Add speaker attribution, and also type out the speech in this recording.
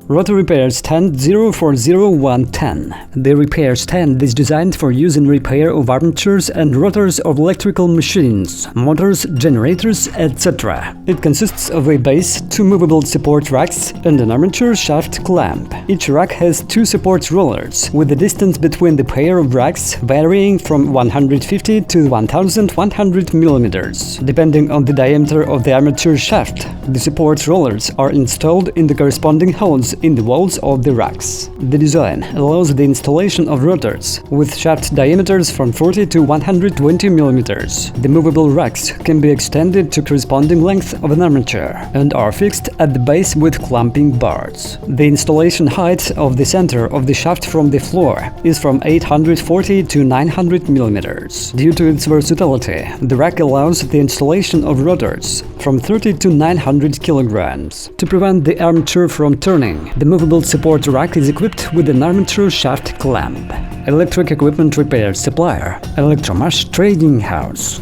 Speaker 1: Rotor Repair Stand 040110. The repair stand is designed for use in repair of armatures and rotors of electrical machines, motors, generators, etc. It consists of a base, two movable support racks, and an armature shaft clamp. Each rack has two support rollers, with the distance between the pair of racks varying from 150 to 1100 mm. Depending on the diameter of the armature shaft, the support rollers are installed in the corresponding holes in the walls of the racks. The design allows the installation of rotors with shaft diameters from 40 to 120 mm. The movable racks can be extended to corresponding length of an armature and are fixed at the base with clamping bars. The installation height of the center of the shaft from the floor is from 840 to 900 mm. Due to its versatility, the rack allows the installation of rotors from 30 to 900 kilograms. To prevent the armature from turning, the movable support rack is equipped with an armature shaft clamp. Electric equipment repair supplier, Electromash Trading House.